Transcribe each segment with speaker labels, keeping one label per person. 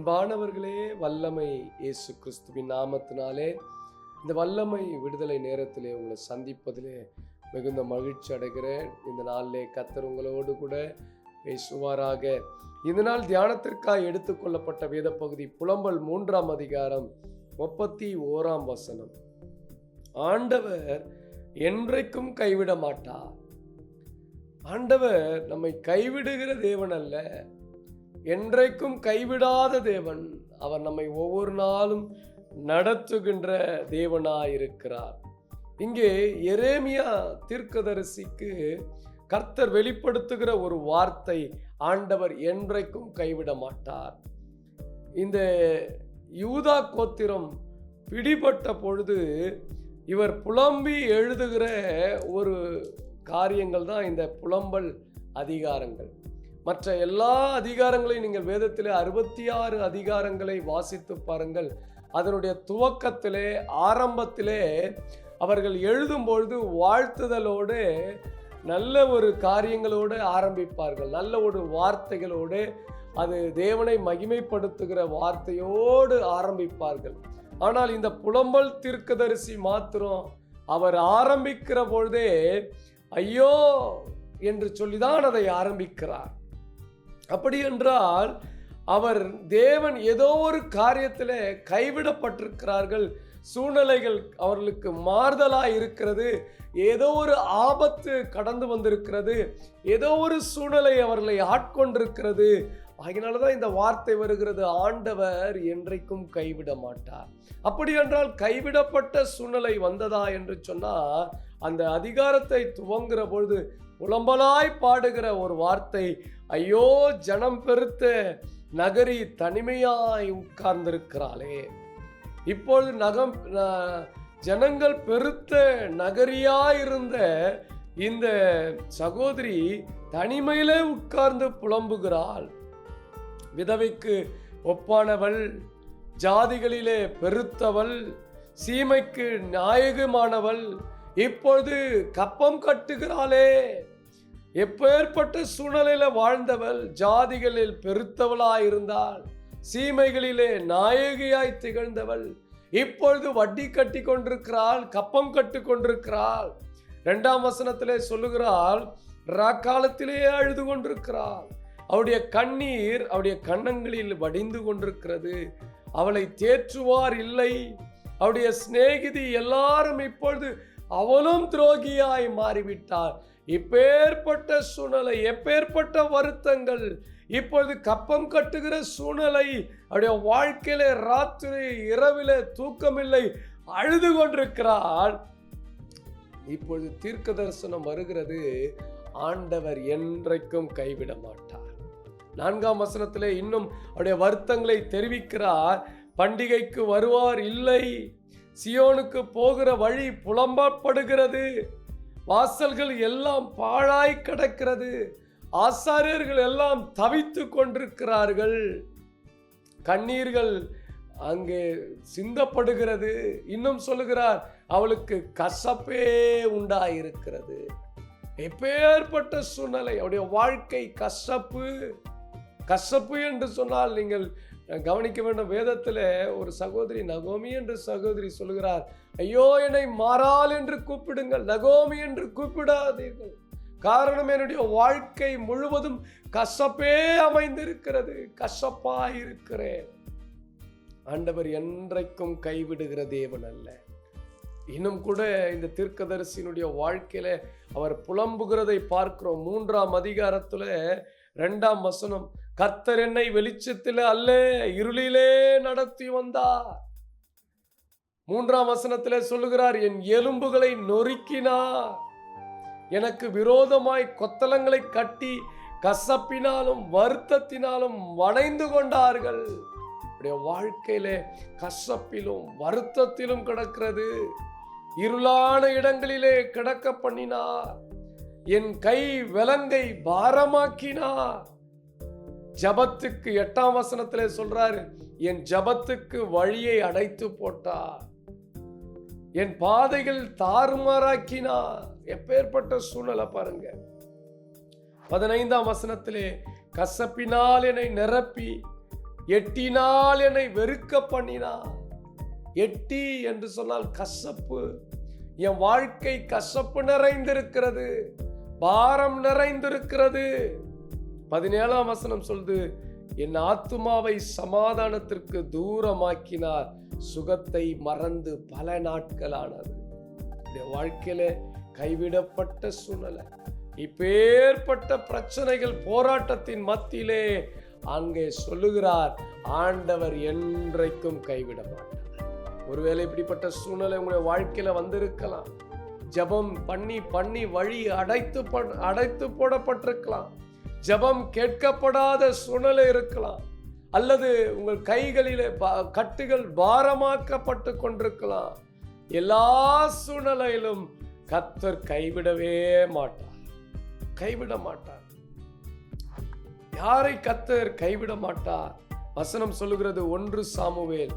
Speaker 1: அன்பானவர்களே, வல்லமை இயேசு கிறிஸ்துவின் நாமத்தினாலே இந்த வல்லமை விடுதலை நேரத்திலே உங்களை சந்திப்பதிலே மிகுந்த மகிழ்ச்சி அடைகிறேன். இந்த நாளிலே கர்த்தர் உங்களோடு கூட பேசுவாராக. இந்த நாள் தியானத்திற்காக எடுத்துக்கொள்ளப்பட்ட வேத பகுதி புலம்பல் 3ஆம் அதிகாரம் 31ஆம் வசனம். ஆண்டவர் என்றைக்கும் கைவிட மாட்டார். ஆண்டவர் நம்மை கைவிடுகிற தேவன் அல்ல, என்றைக்கும் கைவிடாத தேவன். அவர் நம்மை ஒவ்வொரு நாளும் நடத்துகின்ற தேவனாயிருக்கிறார். இங்கே எரேமியா தீர்க்கதரிசிக்கு கர்த்தர் வெளிப்படுத்துகிற ஒரு வார்த்தை, ஆண்டவர் என்றைக்கும் கைவிட மாட்டார். இந்த யூதா கோத்திரம் பிடிபட்ட பொழுது இவர் புலம்பி எழுதுகிற ஒரு காரியங்கள் தான் இந்த புலம்பல் அதிகாரங்கள். மற்ற எல்லா அதிகாரங்களையும் நீங்கள் வேதத்திலே 66 அதிகாரங்களை வாசித்து பாருங்கள். அதனுடைய துவக்கத்திலே ஆரம்பத்திலே அவர்கள் எழுதும் பொழுது வாழ்த்துதலோடு நல்ல ஒரு காரியங்களோடு ஆரம்பிப்பார்கள், நல்ல ஒரு வார்த்தைகளோடு, அது தேவனை மகிமைப்படுத்துகிற வார்த்தையோடு ஆரம்பிப்பார்கள். ஆனால் இந்த புலம்பல் தீர்க்கதரிசி மாத்திரம் அவர் ஆரம்பிக்கிற பொழுதே ஐயோ என்று சொல்லிதான் அதை ஆரம்பிக்கிறார். அப்படி என்றால் அவர் தேவன் ஏதோ ஒரு காரியத்தில் கைவிடப்பட்டிருக்கிறார்கள், சூழ்நிலைகள் அவர்களுக்கு மாறுதலாக இருக்கிறது, ஏதோ ஒரு ஆபத்து கடந்து வந்திருக்கிறது, ஏதோ ஒரு சூழ்நிலை அவர்களை ஆட்கொண்டிருக்கிறது. அதனாலதான் இந்த வார்த்தை வருகிறது, ஆண்டவர் என்றைக்கும் கைவிட மாட்டார். அப்படி என்றால் கைவிடப்பட்ட சூழ்நிலை வந்ததா என்று சொன்னால் அந்த அதிகாரத்தை துவங்குற பொழுது புலம்பலாய் பாடுகிற ஒரு வார்த்தை, ஐயோ ஜனம் பெருத்த நகரி தனிமையாய் உட்கார்ந்திருக்கிறாளே. இப்பொழுது ஜனங்கள் பெருத்த நகரியாயிருந்த இந்த சகோதரி தனிமையிலே உட்கார்ந்து புலம்புகிறாள். விதவைக்கு ஒப்பானவள், ஜாதிகளிலே பெருத்தவள், சீமைக்கு நாயகமானவள், இப்பொழுது கப்பம் கட்டுகிறாளே. எப்பேற்பட்ட சூழ்நிலையில வாழ்ந்தவள், ஜாதிகளில் பெருத்தவளாயிருந்தாள், சீமைகளிலே நாயகியாய் திகழ்ந்தவள், இப்பொழுது வட்டி கட்டி கொண்டிருக்கிறாள், கப்பம் கட்டு கொண்டிருக்கிறாள். 2ஆம் வசனத்திலே சொல்லுகிறாள், ராக்காலத்திலே அழுது கொண்டிருக்கிறாள், அவருடைய கண்ணீர் அவருடைய கன்னங்களில் வடிந்து கொண்டிருக்கிறது, அவளை தேற்றுவார் இல்லை, அவருடைய சிநேகிதி எல்லாரும் இப்பொழுது அவளும் துரோகியாய் மாறிவிட்டார். இப்பேற்பட்ட சூழ்நிலை, எப்பேற்பட்ட வருத்தங்கள், இப்பொழுது கப்பம் கட்டுகிற சூழ்நிலை, அவருடைய வாழ்க்கையில ராத்திரி இரவில தூக்கமில்லை, அழுது கொண்டிருக்கிறாள். இப்பொழுது தீர்க்க தரிசனம் வருகிறது, ஆண்டவர் என்றைக்கும் கைவிட மாட்டார். 4ஆம் வசனத்திலே இன்னும் அவருடைய வருத்தங்களை தெரிவிக்கிறார். பண்டிகைக்கு வருவார் இல்லை, சியோனுக்கு போகிற வழி புலம்பப்படுகிறது, வாசல்கள் எல்லாம் பாழாய் கிடக்கிறது, ஆசாரியர்கள் எல்லாம் தவித்து கொண்டிருக்கிறார்கள், கண்ணீர்கள் அங்கே சிந்தப்படுகிறது. இன்னும் சொல்லுகிறார், அவளுக்கு கசப்பே உண்டாயிருக்கிறது. எப்பேற்பட்ட சூழ்நிலை, அவருடைய வாழ்க்கை கசப்பு. கசப்பு என்று சொன்னால் நீங்கள் கவனிக்க வேண்டும், வேதத்தில் ஒரு சகோதரி, நகோமி என்று சகோதரி சொல்லுகிறார், ஐயோ என்னை மாறாள் என்று கூப்பிடுங்கள், நகோமி என்று கூப்பிடாதீர்கள், காரணம் என்னுடைய வாழ்க்கை முழுவதும் கசப்பே அமைந்திருக்கிறது, கசப்பாயிருக்கிறேன். ஆண்டவர் என்றைக்கும் கைவிடுகிற தேவன் அல்ல. இன்னும் கூட இந்த தீர்க்கதரிசியினுடைய வாழ்க்கையில அவர் புலம்புகிறதை பார்க்கிறோம். 3ஆம் அதிகாரத்துல 2ஆம் வசனம், கர்த்தர் என்னை வெளிச்சத்திலே அல்ல இருளிலே நடத்தி வந்தார். 3ஆம் வசனத்திலே சொல்லுகிறார், என் எலும்புகளை நொறுக்கினார், எனக்கு விரோதமாய் கொத்தளங்களை கட்டி கசப்பினாலும் வருத்தத்தினாலும் வளைந்து கொண்டார்கள். வாழ்க்கையிலே கசப்பிலும் வருத்தத்திலும் கிடக்கிறது, இருளான இடங்களிலே கிடக்க பண்ணினார், என் கை விலங்கை பாரமாக்கினார். ஜபத்துக்கு 8ஆம் வசனத்திலே சொல்றாரு, என் ஜபத்துக்கு வழியை அடைத்து போட்டார், என் பாதைகள் தாறுமாறாக்கினார். எப்பேற்பட்ட சூழ்நிலை பாருங்க. 15ஆம் வசனத்திலே கசப்பினால் என்னை நிரப்பி எட்டினால் என்னை வெறுக்க பண்ணினார். எட்டி என்று சொன்னால் கசப்பு. என் வாழ்க்கை கசப்பு நிறைந்திருக்கிறது, பாரம் நிறைந்திருக்கிறது. 17ஆம் வசனம் சொல்லுது, என் ஆத்துமாவை சமாதானத்திற்கு தூரமாக்கினார், சுகத்தை மறந்து பல நாட்களானது. வாழ்க்கையில கைவிடப்பட்ட சூழ்நிலை, இப்பேற்பட்ட பிரச்சனைகள், போராட்டத்தின் மத்தியிலே அங்கே சொல்லுகிறார், ஆண்டவர் என்றைக்கும் கைவிட மாட்டார். ஒருவேளை இப்படிப்பட்ட சூழ்நிலை உங்களுடைய வாழ்க்கையில வந்திருக்கலாம். ஜெபம் பண்ணி பண்ணி வழி அடைத்து போடப்பட்டிருக்கலாம். ஜெபம் கேட்கப்படாத சூழ்நிலை இருக்கலாம். அல்லது உங்கள் கைகளிலே கட்டுகள் பாரமாக்கப்பட்டு கொண்டிருக்கலாம். எல்லா சூழ்நிலையிலும் கர்த்தர் கைவிடவே மாட்டார், கைவிட மாட்டார். யாரை கர்த்தர் கைவிட மாட்டார்? வசனம் சொல்லுகிறது 1 சாமுவேல்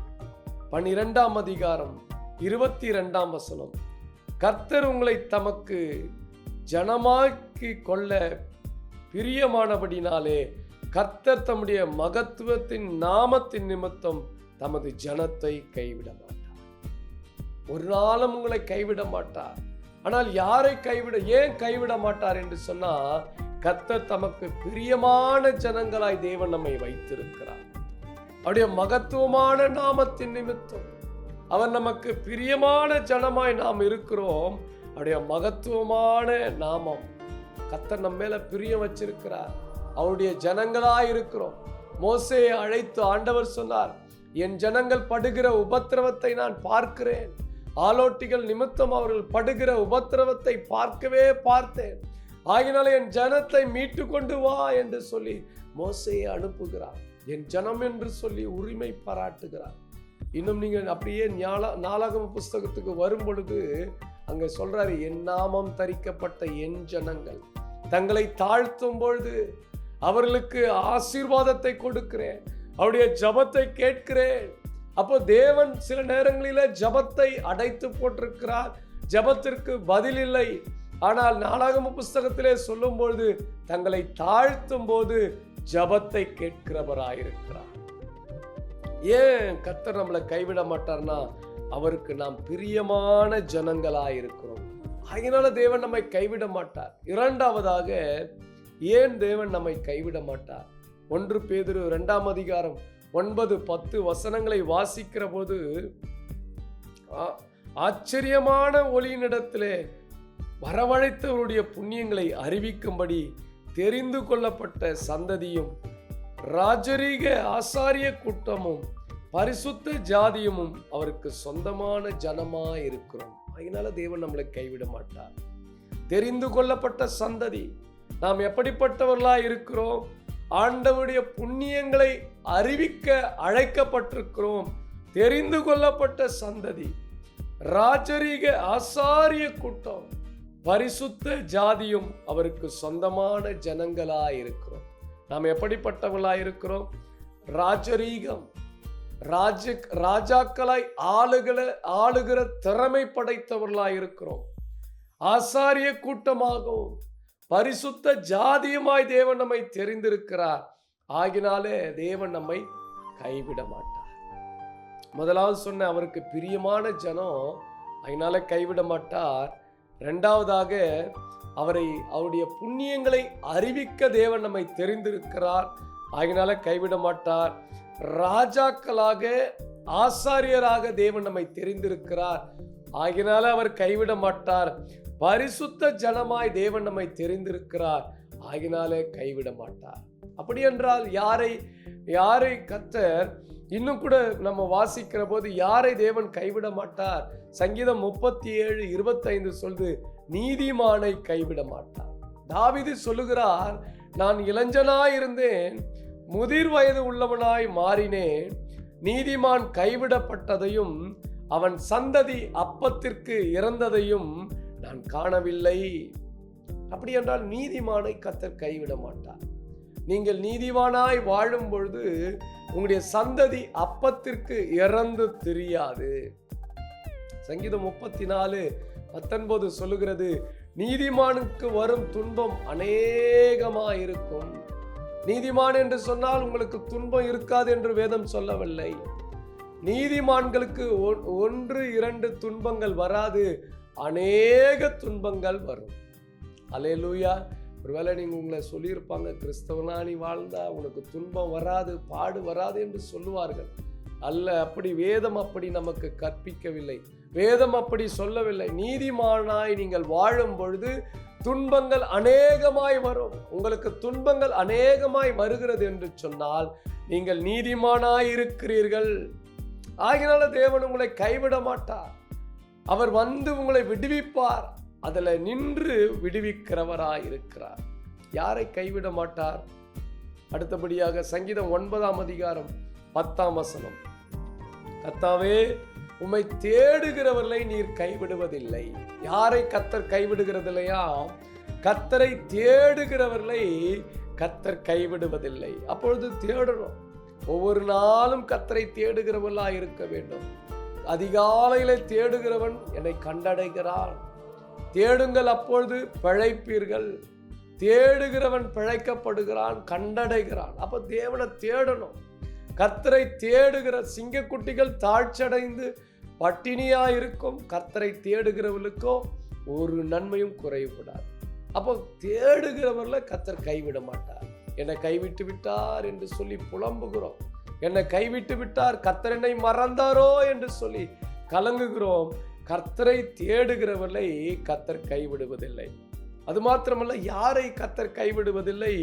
Speaker 1: 12ஆம் அதிகாரம் 22ஆம் வசனம், கர்த்தர் உங்களை தமக்கு ஜனமாக்கி கொள்ள பிரியமானபடினாலே கர்த்தர் தம்முடைய மகத்துவத்தின் நாமத்தின் நிமித்தம் தமது ஜனத்தை கைவிட மாட்டார். ஒரு நாளும் உங்களை கைவிட மாட்டார். ஆனால் யாரை ஏன் கைவிட மாட்டார் என்று சொன்னா, கர்த்தர் தமக்கு பிரியமான ஜனங்களாய் தேவன் நம்மை வைத்திருக்கிறார். அவருடைய மகத்துவமான நாமத்தின் நிமித்தம் அவர் நமக்கு பிரியமான ஜனமாய் நாம் இருக்கிறோம். அவருடைய மகத்துவமான நாமம், கர்த்தர் நம்ம மேல பிரியம் வச்சிருக்கிறார். அவருடைய ஜனங்களாய் இருக்கிறோம். மோசேயை அழைத்து ஆண்டவர் சொன்னார், என் ஜனங்கள் படுகிற உபத்திரவத்தை நான் பார்க்கிறேன். ஆலோட்டிகள் நிமித்தம் அவர்கள் படுகிற உபத்திரவத்தை பார்க்கவே பார்த்தேன். ஆகினால என் ஜனத்தை மீட்டு கொண்டு வா என்று சொல்லி மோசேயை அனுப்புகிறார். என் ஜனம் என்று சொல்லி உரிமை பாராட்டுகிறார். இன்னும் நீங்க அப்படியே நாளாகம புஸ்தகத்துக்கு வரும் பொழுது அங்க சொல்றாரு, என் நாமம் தரிக்கப்பட்ட என் ஜனங்கள் தங்களை தாழ்த்தும் பொழுது அவர்களுக்கு ஆசீர்வாதத்தை கொடுக்கிறேன், அவருடைய ஜபத்தை கேட்கிறேன். அப்போ தேவன் சில நேரங்களில ஜபத்தை அடைத்து போட்டிருக்கிறார், ஜபத்திற்கு பதில் இல்லை. ஆனால் நாளாகம புஸ்தகத்திலே சொல்லும் பொழுது தங்களை தாழ்த்தும் போது ஜபத்தை கேட்கிறவராயிருக்கிறார். ஏன் கர்த்தர் நம்மளை கைவிட மாட்டார்னா, அவருக்கு நாம் பிரியமான ஜனங்களாயிருக்கிறோம். அதனால தேவன் நம்மை கைவிட மாட்டார். இரண்டாவதாக, ஏன் தேவன் நம்மை கைவிட மாட்டார்? 1 பேதுரு 2ஆம் அதிகாரம் 9-10 வசனங்களை வாசிக்கிற போது, ஆச்சரியமான ஒளியினிடத்திலே வரவழைத்தவருடைய புண்ணியங்களை அறிவிக்கும்படி தெரிந்து கொள்ளப்பட்ட சந்ததியும் ராஜரீக ஆசாரிய கூட்டமும் பரிசுத்த ஜாதியும் அவருக்கு சொந்தமான ஜனமாய் இருக்கிறோம். அதனால தேவன் நம்மளை கைவிட மாட்டார். தெரிந்து கொள்ளப்பட்ட சந்ததி, நாம் எப்படிப்பட்டவர்களாய் இருக்கிறோம்? ஆண்டவருடைய புண்ணியங்களை அறிவிக்க அழைக்கப்பட்டிருக்கிறோம். தெரிந்து கொள்ளப்பட்ட சந்ததி, ராஜரீக ஆசாரிய கூட்டம், பரிசுத்த ஜாதியும் அவருக்கு சொந்தமான ஜனங்களாய் இருக்கிறோம். நாம் எப்படிப்பட்டவர்களாய் இருக்கிறோம்? ராஜரீகம், ராஜாக்களாய் ஆளுகிற திறமை படைத்தவர்களாய் இருக்கிறோம். ஆசாரிய கூட்டமாகவும் பரிசுத்த ஜாதியுமாய் தேவன் நம்மை தெரிந்திருக்கிறார். ஆகினாலே தேவன் நம்மை கைவிட மாட்டார். முதலாவது சொன்ன அவருக்கு பிரியமான ஜனம், அதனால கைவிட மாட்டார். இரண்டாவதாக, அவருடைய புண்ணியங்களை அறிவிக்க தேவன் நம்மை தெரிந்திருக்கிறார். ஆகினால கைவிட மாட்டார். ராஜாக்களாக ஆசாரியராக தேவன் நம்மை தெரிந்திருக்கிறார். ஆகினால அவர் கைவிட மாட்டார். பரிசுத்த ஜனமாய் தேவன் நம்மை தெரிந்திருக்கிறார். ஆகினாலே கைவிட மாட்டார். அப்படி என்றால் யாரை கர்த்தர் இன்னும் கூட நம்ம வாசிக்கிற போது யாரை தேவன் கைவிட மாட்டார்? சங்கீதம் 37:25 சொல்லுது, நீதிமானை கைவிட மாட்டார். தாவீது சொல்லுகிறார், நான் இளைஞனாய் இருந்தேன், முதிர் வயது உள்ளவனாய் மாறினேன், நீதிமான் கைவிடப்பட்டதையும் அவன் சந்ததி அப்பத்திற்கு இறந்ததையும் நான் காணவில்லை. அப்படி என்றால் நீதிமானை கர்த்தர் கைவிட மாட்டார். நீங்கள் நீதிமானாய் வாழும் பொழுது உங்களுடைய சந்ததி அப்பத்திற்கு இறந்து தெரியாது. சங்கீதம் 34:19 சொல்லுகிறது, நீதிமானுக்கு வரும் துன்பம் அநேகமாயிருக்கும், நீதிமான் என்று சொன்னால் உங்களுக்கு துன்பம் இருக்காது என்று வேதம் சொல்லவில்லை. நீதிமான்களுக்கு 1-2 துன்பங்கள் வராது, அநேக துன்பங்கள் வரும். அல்லேலூயா. ஒருவேளை நீங்க உங்களை சொல்லியிருப்பாங்க, கிறிஸ்தவனா நீ வாழ்ந்தா உனக்கு துன்பம் வராது, பாடு வராது என்று சொல்லுவார்கள். அல்ல, அப்படி வேதம் அப்படி நமக்கு கற்பிக்கவில்லை. வேதம் அப்படி சொல்லவில்லை. நீதிமானாய் நீங்கள் வாழும் பொழுது துன்பங்கள் அநேகமாய் வரும். உங்களுக்கு துன்பங்கள் அநேகமாய் வருகிறது என்று சொன்னால் நீங்கள் நீதிமானாய் இருக்கிறீர்கள். ஆகினால தேவன் உங்களை கைவிட மாட்டார். அவர் வந்து உங்களை விடுவிப்பார். அதில் நின்று விடுவிக்கிறவராய் இருக்கிறார். யாரை கைவிட மாட்டார்? அடுத்தபடியாக சங்கீதம் 9ஆம் அதிகாரம் 10ஆம் வசனம். கர்த்தாவே, உம்மை தேடுகிறவர்களை நீர் கைவிடுவதில்லை. யாரை கர்த்தர் கைவிடுகிறதில்லையா? கர்த்தரை தேடுகிறவர்களை கர்த்தர் கைவிடுவதில்லை. அப்பொழுது தேடணும். ஒவ்வொரு நாளும் கர்த்தரை தேடுகிறவர்களாய் இருக்க வேண்டும். அதிகாலையிலே தேடுகிறவன் என்னை கண்டடைகிறான். தேடுங்கள், அப்பொழுது பிழைப்பீர்கள். தேடுகிறவன் பிழைக்கப்படுகிறான், கண்டடைகிறான். அப்ப தேவனை தேடணும். கர்த்தரை தேடுகிற சிங்கக்குட்டிகள் தாழ்ச்சடைந்து பட்டினியா இருக்கும். கர்த்தரை தேடுகிறவர்களுக்கோ ஒரு நன்மையும் குறையக்கூடாது. அப்போ தேடுகிறவர்களை கர்த்தர் கைவிட மாட்டார். என்னை கைவிட்டு விட்டார் என்று சொல்லி புலம்புகிறோம். என்னை கைவிட்டு விட்டார், கர்த்தர் என்னை மறந்தாரோ என்று சொல்லி கலங்குகிறோம். கர்த்தரை தேடுகிறவர்களை கர்த்தர் கைவிடுவதில்லை. அது மாத்திரமல்ல, யாரை கர்த்தர் கைவிடுவதில்லை?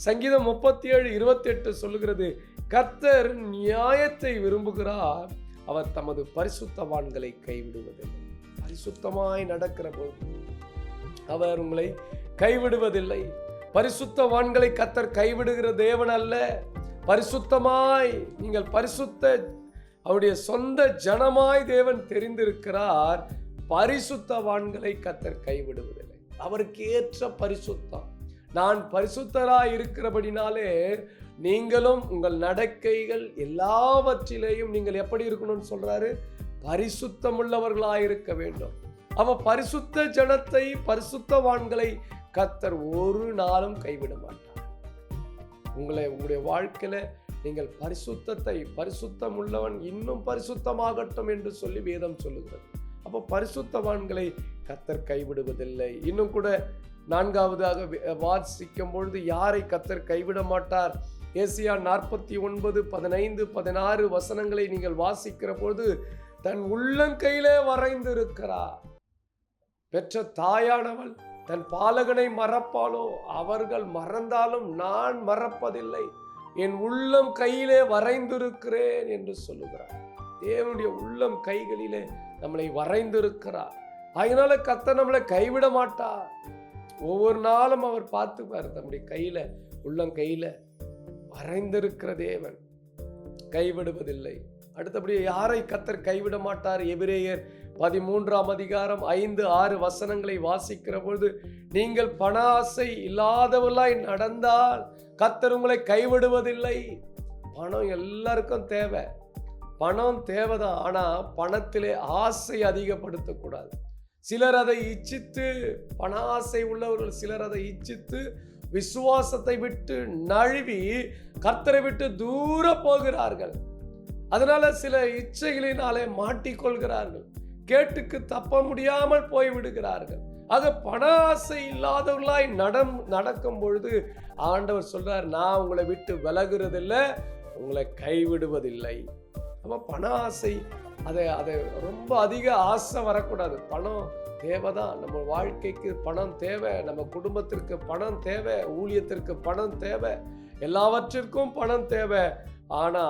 Speaker 1: சங்கீதம் 37:28 சொல்லுகிறது, கர்த்தர் நியாயத்தை விரும்புகிறார், அவர் தமது பரிசுத்தவான்களை கைவிடுவதில்லை. பரிசுத்தமாய் நடக்கிற பொழுது அவர் உங்களை கைவிடுவதில்லை. பரிசுத்தவான்களை கர்த்தர் கைவிடுகிற தேவன் அல்ல. பரிசுத்தமாய் நீங்கள் பரிசுத்த அவருடைய சொந்த ஜனமாய் தேவன் தெரிந்திருக்கிறார். பரிசுத்தவான்களை கர்த்தர் கைவிடுவதில்லை. அவருக்கு ஏற்ற பரிசுத்தம். நான் பரிசுத்தராய் இருக்கிறபடினாலே நீங்களும் உங்கள் நடக்கைகள் எல்லாவற்றிலேயும் நீங்கள் எப்படி இருக்கணும்னு சொல்றாரு? பரிசுத்தம் உள்ளவர்களாய் இருக்க வேண்டும். அவ பரிசுத்த ஜனத்தை, பரிசுத்தவான்களை கர்த்தர் ஒரு நாளும் கைவிட மாட்டார். உங்களுடைய வாழ்க்கையில நீங்கள் பரிசுத்தத்தை, பரிசுத்தம் உள்ளவன் இன்னும் பரிசுத்தமாகட்டும் என்று சொல்லி வேதம் சொல்லுகிறது. அப்போ பரிசுத்தவான்களை கர்த்தர் கைவிடுவதில்லை. இன்னும் கூட 4ஆவதாக வாசிக்கும் பொழுது யாரை கர்த்தர் கைவிட மாட்டார்? ஏசாயா 49:15-16 வசனங்களை நீங்கள் வாசிக்கிற பொழுது, தன் உள்ளங்கையிலே வரைந்திருக்கிறார். பெற்ற தாயானவள் தன் பாலகனை மறப்பாளோ? அவர்கள் மறந்தாலும் நான் மறப்பதில்லை, என் உள்ளம் கையிலே வரைந்திருக்கிறேன் என்று சொல்லுகிறார். தேவனுடைய உள்ளம் கைகளிலே நம்மளை வரைந்திருக்கிறார். அதனால கர்த்தர் நம்மளை கைவிட மாட்டார். ஒவ்வொரு நாளும் அவர் பார்த்துப்பார். நம்முடைய கையில, உள்ளம் கையில வரைந்திருக்கிற தேவன் கைவிடுவதில்லை. அடுத்தபடி யாரை கர்த்தர் கைவிட மாட்டார்? எபிரேயர் 13ஆம் அதிகாரம் 5-6 வசனங்களை வாசிக்கிற பொழுது, நீங்கள் பண ஆசை இல்லாதவர்களாய் நடந்தால் கர்த்தர் உங்களை கைவிடுவதில்லை. பணம் எல்லாருக்கும் தேவை, பணம் தேவைதான். ஆனா பணத்திலே ஆசை அதிகப்படுத்தக்கூடாது. சிலர் அதை இச்சித்து, பண ஆசை உள்ளவர்கள் சிலர் அதை இச்சித்து விசுவாசத்தை விட்டு நழுவி கர்த்தரை விட்டு தூர போகிறார்கள். அதனால சில இச்சைகளினாலே மாட்டிக்கொள்கிறார்கள். கேட்டுக்கு தப்ப முடியாமல் போய்விடுகிறார்கள். ஆக பண ஆசை இல்லாதவர்களாய் நடக்கும் பொழுது ஆண்டவர் சொல்றார், நான் உங்களை விட்டு விலகுறதில்லை, உங்களை கைவிடுவதில்லை. அப்ப பண ஆசை, அதை ரொம்ப அதிக ஆசை வரக்கூடாது. பணம் தேவைதான், நம்ம வாழ்க்கைக்கு பணம் தேவை, நம்ம குடும்பத்திற்கு பணம் தேவை, ஊழியத்திற்கு பணம் தேவை, எல்லாவற்றிற்கும் பணம் தேவை. ஆனா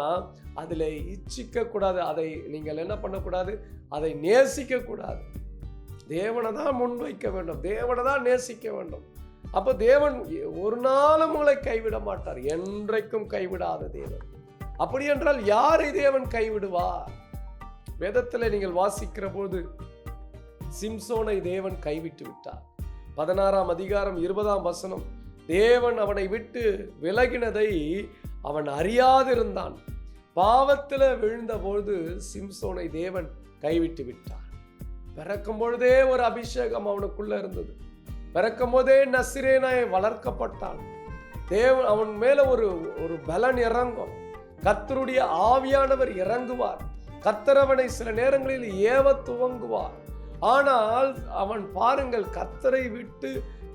Speaker 1: அதுல இச்சிக்க கூடாது. அதை நீங்கள் என்ன பண்ணக்கூடாது? அதை நேசிக்க கூடாது. தேவனை தான் முன்வைக்க வேண்டும், தேவனை தான் நேசிக்க வேண்டும். அப்ப தேவன் ஒரு நாளும் உங்களை கைவிட மாட்டார், என்றைக்கும் கைவிடாத தேவன். அப்படி என்றால் யாரை தேவன் கைவிடுவார்? வேதத்தில் நீங்கள் வாசிக்கிற போது சிம்சோனை தேவன் கைவிட்டு விட்டார். 16ஆம் அதிகாரம் 20ஆம் வசனம், தேவன் அவனை விட்டு விலகினதை அவன் அறியாதிருந்தான். பாவத்தில் விழுந்த பொழுது சிம்சோனை தேவன் கைவிட்டு விட்டார். பிறக்கும் பொழுதே ஒரு அபிஷேகம் அவனுக்குள்ள இருந்தது. பிறக்கும் போதே நசிரேனாய் வளர்க்கப்பட்டான். தேவன் அவன் மேல ஒரு ஒரு பலன் இறங்கும். கர்த்தருடைய ஆவியானவர் இறங்குவார். கர்த்தர் அவனை சில நேரங்களில் ஏவ துவங்குவார். ஆனால் அவன் பாருங்கள், கர்த்தரை விட்டு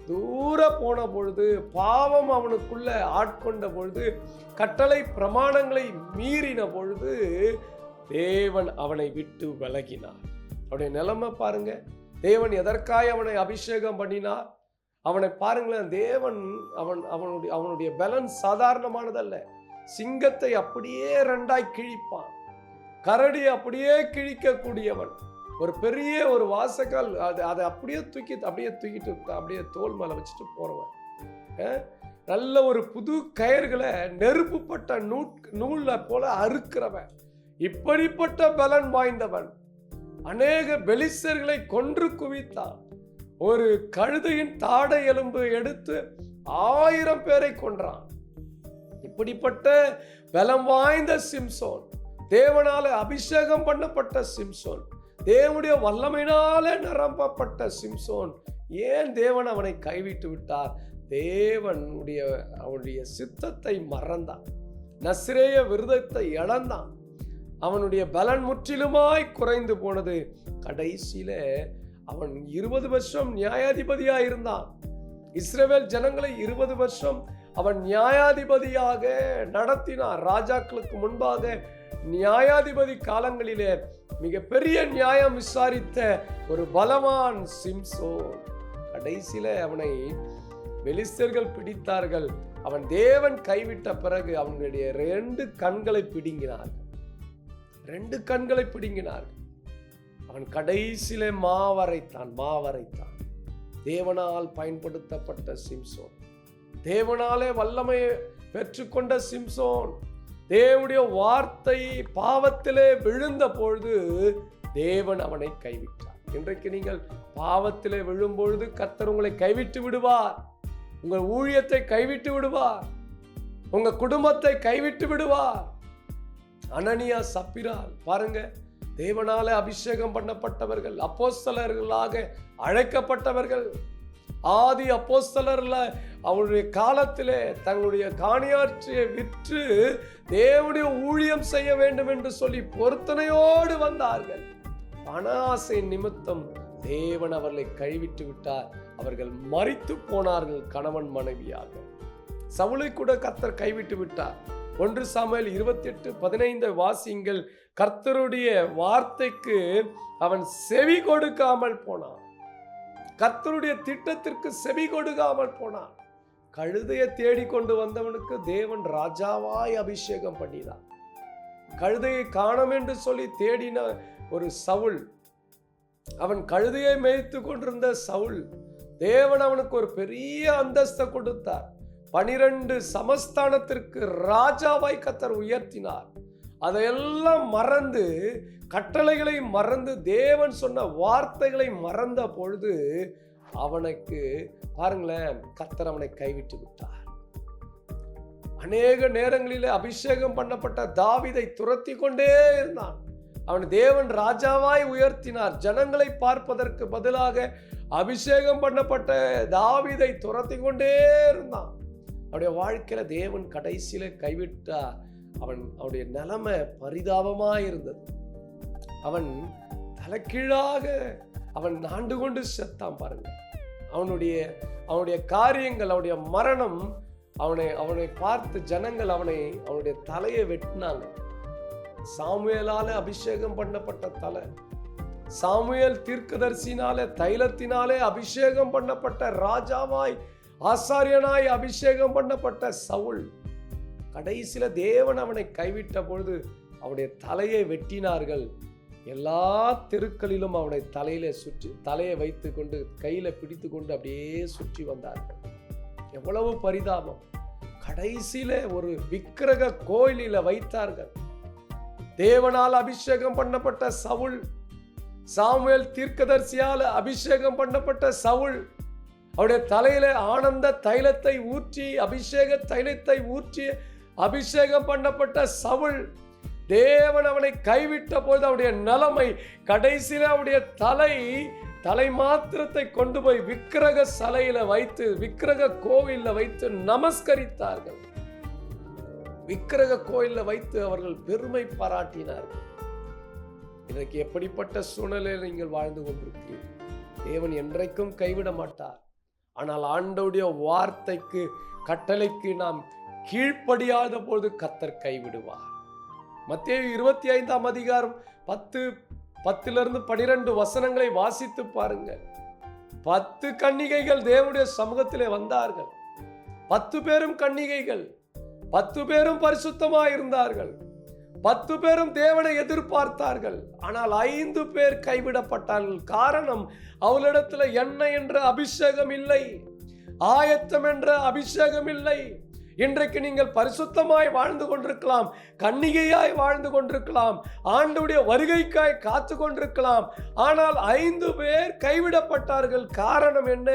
Speaker 1: தூர போன பொழுது, பாவம் அவனுக்குள்ள ஆட்கொண்ட பொழுது, கட்டளை பிரமாணங்களை மீறின பொழுது தேவன் அவனை விட்டு விலகினார். அவனுடைய நிலைமை பாருங்க. தேவன் எதற்காய் அவனை அபிஷேகம் பண்ணினார்? அவனை பாருங்களேன், தேவன் அவனுடைய பலன் சாதாரணமானதல்ல. சிங்கத்தை அப்படியே ரெண்டாய் கிழிப்பான், கரடி அப்படியே கிழிக்கக்கூடியவன். ஒரு பெரிய ஒரு வாசக்கால் அதை அப்படியே தூக்கிட்டு அப்படியே தோல் மேல வச்சுட்டு போறவன். நல்ல ஒரு புது கயிறுகளை நெருப்புப்பட்ட நூல்ல போல அறுக்கிறவன். இப்படிப்பட்ட பலன் வாய்ந்தவன். அநேக பெலிஸ்தர்களை கொன்று குவித்தான். ஒரு கழுதையின் தாடை எலும்பு எடுத்து 1000 பேரை கொன்றான். இப்படிப்பட்ட பலம் வாய்ந்த சிம்சோன், தேவனால அபிஷேகம் பண்ணப்பட்ட சிம்சோன், தேவனுடைய வல்லமையினால நிரப்பப்பட்ட சிம்சோன், ஏன் தேவன் அவனை கைவிட்டு விட்டார்? அவனுடைய சித்தத்தை மறந்தான். நஸ்ரேய விருதத்தை இழந்தான். அவனுடைய பலன் முற்றிலுமாய் குறைந்து போனது. கடைசியில அவன் 20 வருஷம் நியாயாதிபதியா இருந்தான். இஸ்ரவேல் ஜனங்களை 20 வருஷம் அவன் நியாயாதிபதியாக நடத்தினான். ராஜாக்களுக்கு முன்பாக நியாயாதிபதி காலங்களிலே மிகப்பெரிய நியாயம் விசாரித்த ஒரு பலவான் சிம்சோன். கடைசியில அவனை பெலிஸ்தர்கள் பிடித்தார்கள். அவன் தேவன் கைவிட்ட பிறகு அவனுடைய 2 கண்களை பிடுங்கினார்கள். 2 கண்களை பிடுங்கினார்கள். அவன் கடைசியில மாவரைத்தான். தேவனால் பயன்படுத்தப்பட்ட சிம்சோன், தேவனாலே வல்லமை பெற்றுக்கொண்ட சிம்சோன், தேவனுடைய வார்த்தை பாவத்திலே விழுந்த பொழுது தேவன் அவனை கைவிட்டார். இன்றைக்கு நீங்கள் பாவத்திலே விழும் பொழுது கர்த்தர் உங்களை கைவிட்டு விடுவார். உங்கள் ஊழியத்தை கைவிட்டு விடுவார். உங்க குடும்பத்தை கைவிட்டு விடுவார். அனனியா சப்பிரால் பாருங்க, தேவனாலே அபிஷேகம் பண்ணப்பட்டவர்கள், அப்போஸ்தலர்களாக அழைக்கப்பட்டவர்கள். ஆதி அப்போஸ்தலர்ல அவருடைய காலத்திலே தங்களுடைய காணியாட்சியை விற்று தேவனுடைய ஊழியம் செய்ய வேண்டும் என்று சொல்லி பொருத்தனையோடு வந்தார்கள். பண ஆசை நிமித்தம் தேவன் அவர்களை கைவிட்டு விட்டார். அவர்கள் மரித்து போனார்கள் கணவன் மனைவியாக. சவுலை கூட கர்த்தர் கைவிட்டு விட்டார். 1 சாமுவேல் 28:15 வாசியுங்கள். கர்த்தருடைய வார்த்தைக்கு அவன் செவி கொடுக்காமல் போனான். கர்த்தருடைய திட்டத்திற்கு செவி கொடுக்காமல் போனான். கழுதையை தேடிக்கொண்டு வந்தவனுக்கு தேவன் ராஜாவாய் அபிஷேகம் பண்ணினார். கழுதையை காணோம் என்று சொல்லி தேடின ஒரு சவுல், அவன் கழுதையை மேய்த்து கொண்டிருந்த சவுல், தேவன் அவனுக்கு ஒரு பெரிய அந்தஸ்தை கொடுத்தார். 12 சமஸ்தானத்திற்கு ராஜாவாய் கர்த்தர் உயர்த்தினார். அதையெல்லாம் மறந்து, கட்டளைகளை மறந்து, தேவன் சொன்ன வார்த்தைகளை மறந்த பொழுது அவனுக்கு பாருங்களேன், கர்த்தர் அவனை கைவிட்டு விட்டார். அநேக நேரங்களிலே அபிஷேகம் பண்ணப்பட்ட தாவீதை துரத்தி கொண்டே இருந்தான். அவன் தேவன் ராஜாவாய் உயர்த்தினார். ஜனங்களை பார்ப்பதற்கு பதிலாக அபிஷேகம் பண்ணப்பட்ட தாவீதை துரத்தி கொண்டே இருந்தான். அவருடைய வாழ்க்கையில தேவன் கடைசியில கைவிட்டார். அவனுடைய நிலைமை பரிதாபமாய் இருந்தது. அவன் தலைகீழாக அவன் ஆண்டு கொண்டு செத்தான். பாருங்க, அவனுடைய காரியங்கள், அவனுடைய மரணம், அவனை பார்த்து ஜனங்கள் அவனுடைய தலையை வெட்டினாங்க. சாமுவேலால அபிஷேகம் பண்ணப்பட்ட தலை, சாமுவேல் தீர்க்கதரிசினாலே தைலத்தினாலே அபிஷேகம் பண்ணப்பட்ட ராஜாவாய் ஆசாரியனாய் அபிஷேகம் பண்ணப்பட்ட சவுல், கடைசியில தேவன் அவனை கைவிட்ட பொழுது அவனுடைய தலையை வெட்டினார்கள். எல்லா தெருக்களிலும் அவனை தலையை வைத்து கொண்டு கையில பிடித்து கொண்டு அப்படியே சுற்றி வந்தார்கள். எவ்வளவு பரிதாபம்! கடைசியில ஒரு விக்கிரக கோயிலில வைத்தார்கள். தேவனால் அபிஷேகம் பண்ணப்பட்ட சவுல், சாமுவேல் தீர்க்கதரிசியால் அபிஷேகம் பண்ணப்பட்ட சவுல், அவருடைய தலையில ஆனந்த தைலத்தை ஊற்றி, அபிஷேக தைலத்தை ஊற்றி அபிஷேகம் பண்ணப்பட்ட சவுல், தேவன் அவனை கைவிட்ட போது அவருடைய நிலைமை, கடைசியில அவருடைய தலை மாத்திரத்தை கொண்டு போய் விக்கிரக சலையில வைத்து, விக்கிரக கோவில்ல வைத்து நமஸ்கரித்தார்கள். விக்கிரக கோயில்ல வைத்து அவர்கள் பெருமை பாராட்டினார்கள். இன்னைக்கு எப்படிப்பட்ட சூழ்நிலையில் நீங்கள் வாழ்ந்து கொண்டிருக்கிறீர்கள்? தேவன் என்றைக்கும் கைவிட மாட்டார். ஆனால் ஆண்டவருடைய வார்த்தைக்கு, கட்டளைக்கு நாம் கீழ்ப்படியாத போது கர்த்தர் கைவிடுவார். மத்தேயு 25ஆம் அதிகாரம் 10-12 வசனங்களை வாசித்து பாருங்கள். 10 கன்னிகைகள் தேவனுடைய சமூகத்திலே வந்தார்கள். 10 பேரும் கன்னிகைகள், 10 பேரும் பரிசுத்தமாய் இருந்தார்கள், 10 பேரும் தேவனை எதிர்பார்த்தார்கள். ஆனால் 5 பேர் கைவிடப்பட்டார்கள். காரணம், அவளிடத்துல எண்ணெய் என்ற அபிஷேகம் இல்லை, ஆயத்தம் என்ற அபிஷேகம் இல்லை. இன்றைக்கு நீங்கள் பரிசுத்தமாய் வாழ்ந்து கொண்டிருக்கலாம், கன்னிகையாய் வாழ்ந்து கொண்டிருக்கலாம், ஆண்டவருடைய வருகைக்காய் காத்து கொண்டிருக்கலாம். ஆனால் 5 பேர் கைவிடப்பட்டார்கள். காரணம் என்ன?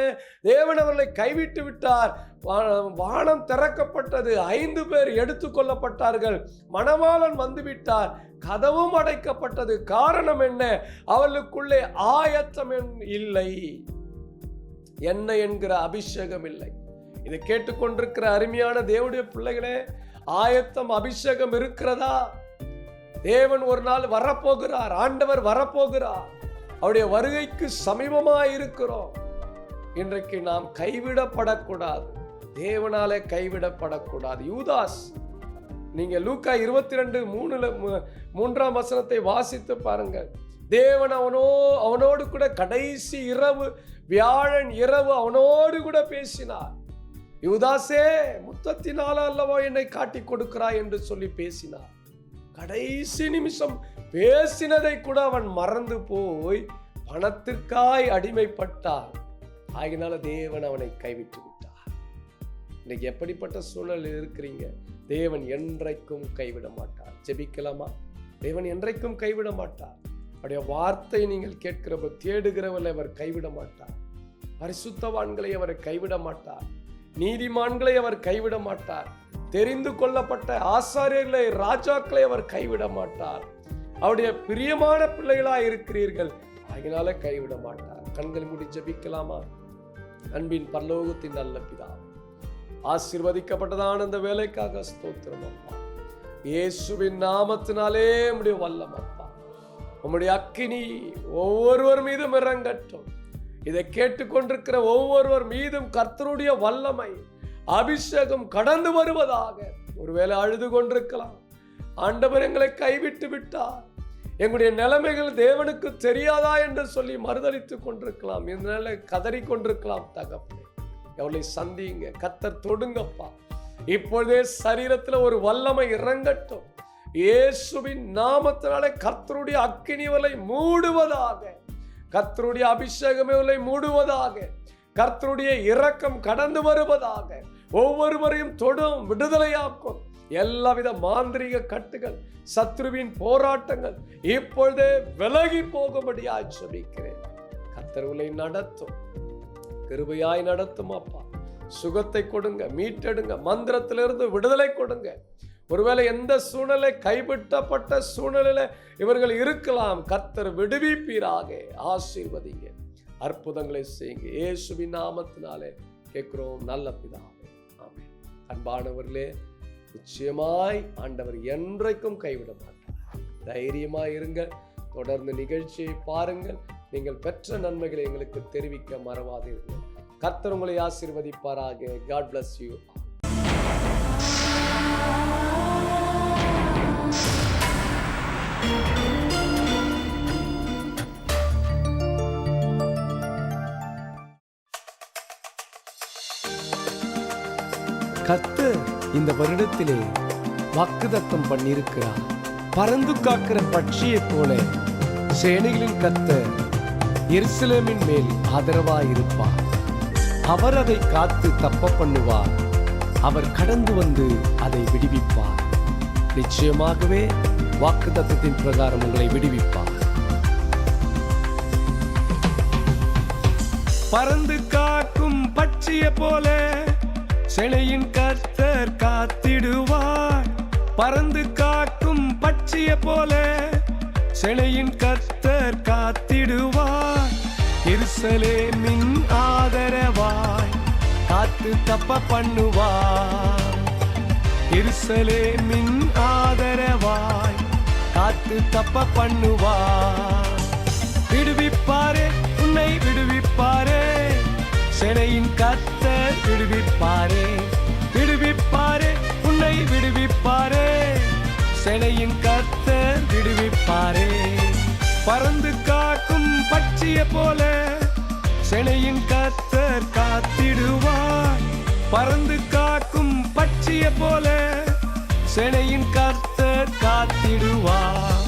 Speaker 1: தேவன் அவர்களை கைவிட்டு விட்டார். வானம் திறக்கப்பட்டது, 5 பேர் எடுத்துக்கொள்ளப்பட்டார்கள். மணவாளன் வந்து விட்டார், கதவும் அடைக்கப்பட்டது. காரணம் என்ன? அவர்களுக்குள்ளே ஆயத்தம் இல்லை, என்ன என்கிற அபிஷேகம் இல்லை. இதை கேட்டுக்கொண்டிருக்கிற அருமையான தேவனுடைய பிள்ளைகளே, ஆயத்தம் அபிஷேகம் இருக்கிறதா? தேவன் ஒரு நாள் வரப்போகிறார், ஆண்டவர் வரப்போகிறார், அவருடைய வருகைக்கு சமீபமாய் இருக்கிறோம். இன்றைக்கு நாம் கைவிடப்படக்கூடாது, தேவனாலே கைவிடப்படக்கூடாது. யூதாஸ், நீங்க லூக்கா 22:3 வசனத்தை வாசித்து பாருங்கள். தேவன் அவனோடு கூட கடைசி இரவு, வியாழன் இரவு அவனோடு கூட பேசினார். யூதாசே, முத்தத்தினால அல்லவா என்னை காட்டி கொடுக்கிறாய் என்று சொல்லி பேசினார். கடைசி நிமிஷம் பேசினதை கூட அவன் மறந்து போய் பணத்திற்காய் அடிமைப்பட்டார். ஆகினால தேவன் அவனை கைவிட்டு விட்டார். இன்னைக்கு எப்படிப்பட்ட சூழலில் இருக்கிறீங்க? தேவன் என்றைக்கும் கைவிட மாட்டார். ஜெபிக்கலாமா? தேவன் என்றைக்கும் கைவிட மாட்டார். அவருடைய வார்த்தை நீங்கள் கேட்கிறவர், தேடுகிறவர்களை அவர் கைவிட மாட்டார். பரிசுத்தவான்களை அவர் கைவிட மாட்டார். நீதிமான்களை அவர் கைவிட மாட்டார். தெரிந்து கொள்ளப்பட்ட ஆசாரியர்களை, ராஜாக்களை அவர் கைவிட மாட்டார். அவருடைய பிரியமான பிள்ளைகளாய் இருக்கிறீர்கள், அதனால கைவிட மாட்டார். கண்கள் மூடி ஜெபிக்கலாமா? அன்பின் பரலோகத்தின் நல்ல பிதாவே, ஆசீர்வதிக்கப்பட்டதான அந்த வேலைக்காக ஸ்தோத்திரம் அப்பா. இயேசுவின் நாமத்தினாலே உம்முடைய வல்லம் அப்பா, உம்முடைய அக்கினி ஒவ்வொருவர் மீதும் இறங்கட்டும். இதை கேட்டுக்கொண்டிருக்கிற ஒவ்வொருவர் மீதும் கர்த்தருடைய வல்லமை, அபிஷேகம் கடந்து வருவதாக. ஒருவேளை அழுது கொண்டிருக்கலாம், ஆண்டவர் எங்களை கைவிட்டு விட்டார், எங்களுடைய நிலைமைகள் தேவனுக்கு தெரியாதா என்று சொல்லி மறுதலித்துக் கொண்டிருக்கலாம், இதனால கதறி கொண்டிருக்கலாம். தகப்பனே, எவளை சந்திங்க, கர்த்தர் தொடுங்கப்பா. இப்பொழுதே சரீரத்துல ஒரு வல்லமை இறங்கட்டும். இயேசுவின் நாமத்தினாலே கர்த்தருடைய அக்கினிவலை மூடுவதாக, கர்த்தருடைய அபிஷேகமே மூடுவதாக, கர்த்தருடைய இரக்கம் கடந்து வருவதாக, ஒவ்வொருவரையும் தொடும், விடுதலையாக்கும். எல்லாவித மாந்திரிக கட்டுகள், சத்ருவின் போராட்டங்கள் இப்பொழுதே விலகி போகும்படியாய் ஜெபிக்கிறேன். கர்த்தர்களை நடத்தும், கிருபையாய் நடத்தும் அப்பா. சுகத்தை கொடுங்க, மீட்டெடுங்க, மந்திரத்திலிருந்து விடுதலை கொடுங்க. ஒருவேளை எந்த சூழ்நிலை, கைவிட்டப்பட்ட சூழ்நிலையில இவர்கள் இருக்கலாம், கர்த்தர் விடுவிப்பீராக. ஆசீர்வதிங்க, அற்புதங்களை செய்யுங்க. இயேசுவின் நாமத்தினாலே கேட்கிறோம் நல்ல பிதாவே, ஆமென். அன்பானவர்களே, நிச்சயமாய் ஆண்டவர் என்றைக்கும் கைவிட மாட்டார். தைரியமாய் இருங்கள். தொடர்ந்து நிகழ்ச்சியை பாருங்கள். நீங்கள் பெற்ற நன்மைகளை எங்களுக்கு தெரிவிக்க மறவாதீர்கள். கர்த்தர் உங்களை ஆசீர்வதிப்பாராக. God bless you. கர்த்தர் இந்த வருடத்திலே வாக்குத்தத்தம் பண்ணியிருக்கிறார். பறந்து காக்கிற பட்சியைப் போல சேனைகளின் கர்த்தர் எருசலேமின் மேல் ஆதரவாயிருப்பார். அவர் அதை காத்து தப்ப பண்ணுவார். அவர் கடந்து வந்து அதை விடுவிப்பார். நிச்சயமாகவே வாக்குத்தத்தத்தின் பிரகாரம் உங்களை விடுவிப்பார். பறந்து காக்கும் பட்சியை போல சேனையின் கர்த்தர் காத்திடுவார். பறந்து காக்கும் பட்சியை போல சேனையின் கர்த்தர் காத்திடுவார். எருசலேமின் ஆதரவாய் காத்து தப்ப பண்ணுவார். எருசலேமின் ஆதரவாய் காத்து தப்ப பண்ணுவார். விடுவிப்பாரே, உன்னை விடுவிப்பாரே, சேனையின் கர்த்தர் விடுவிப்பாரே. விடுவிப்பாரே, உன்னை விடுவிப்பாரே, சேனையின் கர்த்தர் விடுவிப்பாரே. பறந்து காக்கும் பட்சிய போல சேனையின் கர்த்தர் காத்திடுவார். பறந்து காக்கும் பட்சிய போல சேனையின் கர்த்தர் காத்திடுவார்.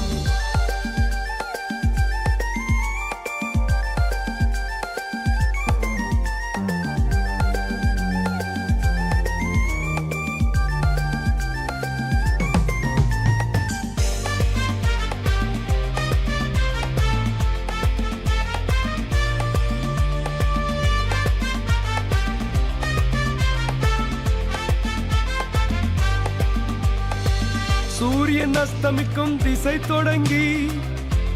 Speaker 1: சூரியன் அஸ்தமிக்கும் திசை தொடங்கி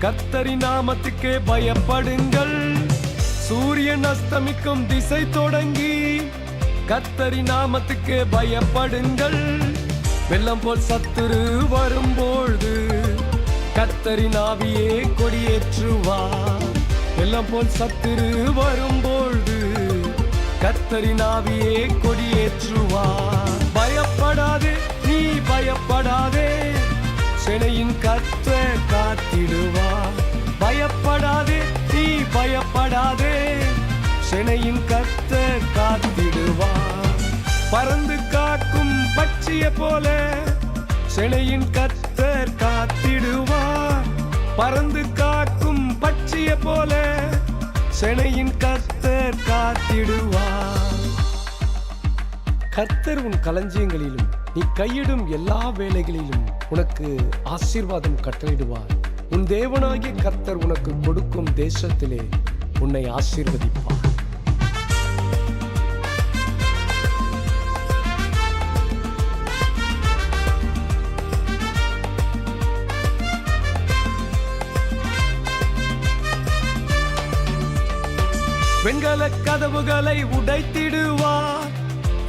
Speaker 1: கர்த்தரின் நாமத்துக்கே பயப்படுங்கள். சூரியன் அஸ்தமிக்கும் திசை தொடங்கி கர்த்தரின் நாமத்துக்கே பயப்படுங்கள். வெள்ளம் போல் சத்துரு வரும்பொழுது கர்த்தரின் ஆவியே கொடியேற்றுவார். வெள்ளம் போல் சத்துரு வரும்பொழுது கர்த்தரின் ஆவியே கொடியேற்றுவார். பயப்படாதே, நீ பயப்படாதே, சேனையின் கர்த்தர் காத்திடுவார். பயப்படாதே, நீ பயப்படாதே, சேனையின் கர்த்தர் காத்திடுவார். பறந்து காக்கும் பட்சிய போல சேனையின் கர்த்தர் காத்திடுவார். பறந்து காக்கும் பட்சிய போல சேனையின் கர்த்தர் காத்திடுவார். கர்த்தர் உன் களஞ்சியங்களிலும் நீ கையிடும் எல்லா வேலைகளிலும் உனக்கு ஆசீர்வாதம் கட்டளையிடுவார். உன் தேவனாகிய கர்த்தர் உனக்கு கொடுக்கும் தேசத்திலே உன்னை ஆசீர்வதிப்பார். வெண்கல கதவுகளை உடைத்திடுவார்.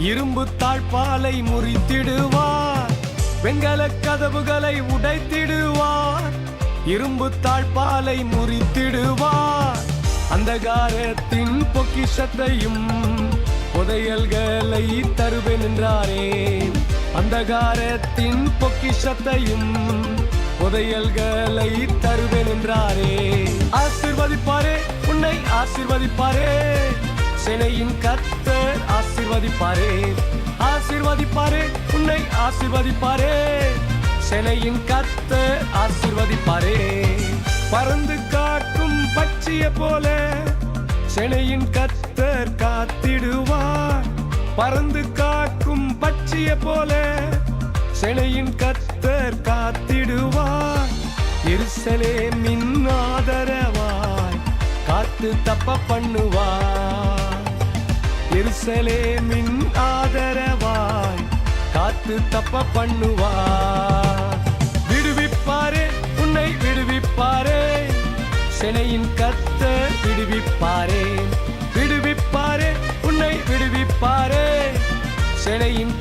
Speaker 1: இரும்பு தாழ்பாலை முறித்திடுவார். வெண்கல கதவுகளை உடைத்திடுவார். இரும்பு தாழ்பாலை முறித்திடுவார். அந்தகாரத்தின் பொக்கிஷத்தையும் புதையல்களை தருவேன் என்றாரே. அந்தகாரத்தின் பொக்கிஷத்தையும் புதையல்களை தருவேன் என்றாரே. ஆசீர்வதிப்பாரே, உன்னை ஆசீர்வதிப்பாரே, சேனையின் கர்த்தர் ஆசீர்வதிப்பாரே. ஆசீர்வதிப்பாரே, உன்னை ஆசீர்வதிப்பாரே, சேனையின் கர்த்தர் ஆசீர்வதிப்பாரே. பறந்து காக்கும் பட்சிய போல சேனையின் கர்த்தர் காத்திடுவார். பறந்து காக்கும் பட்சிய போல சேனையின் கர்த்தர் காத்திடுவார். எருசலேமின் ஆதரவாய் காத்து தப்ப பண்ணுவார். எருசலேமின் ஆதரவாய் காத்து தப்ப பண்ணுவார். விடுவிப்பாரே, உன்னை விடுவிப்பாரே, சேனையின் கர்த்தர் விடுவிப்பாரே. விடுவிப்பாரே, உன்னை விடுவிப்பாரே, சேனையின்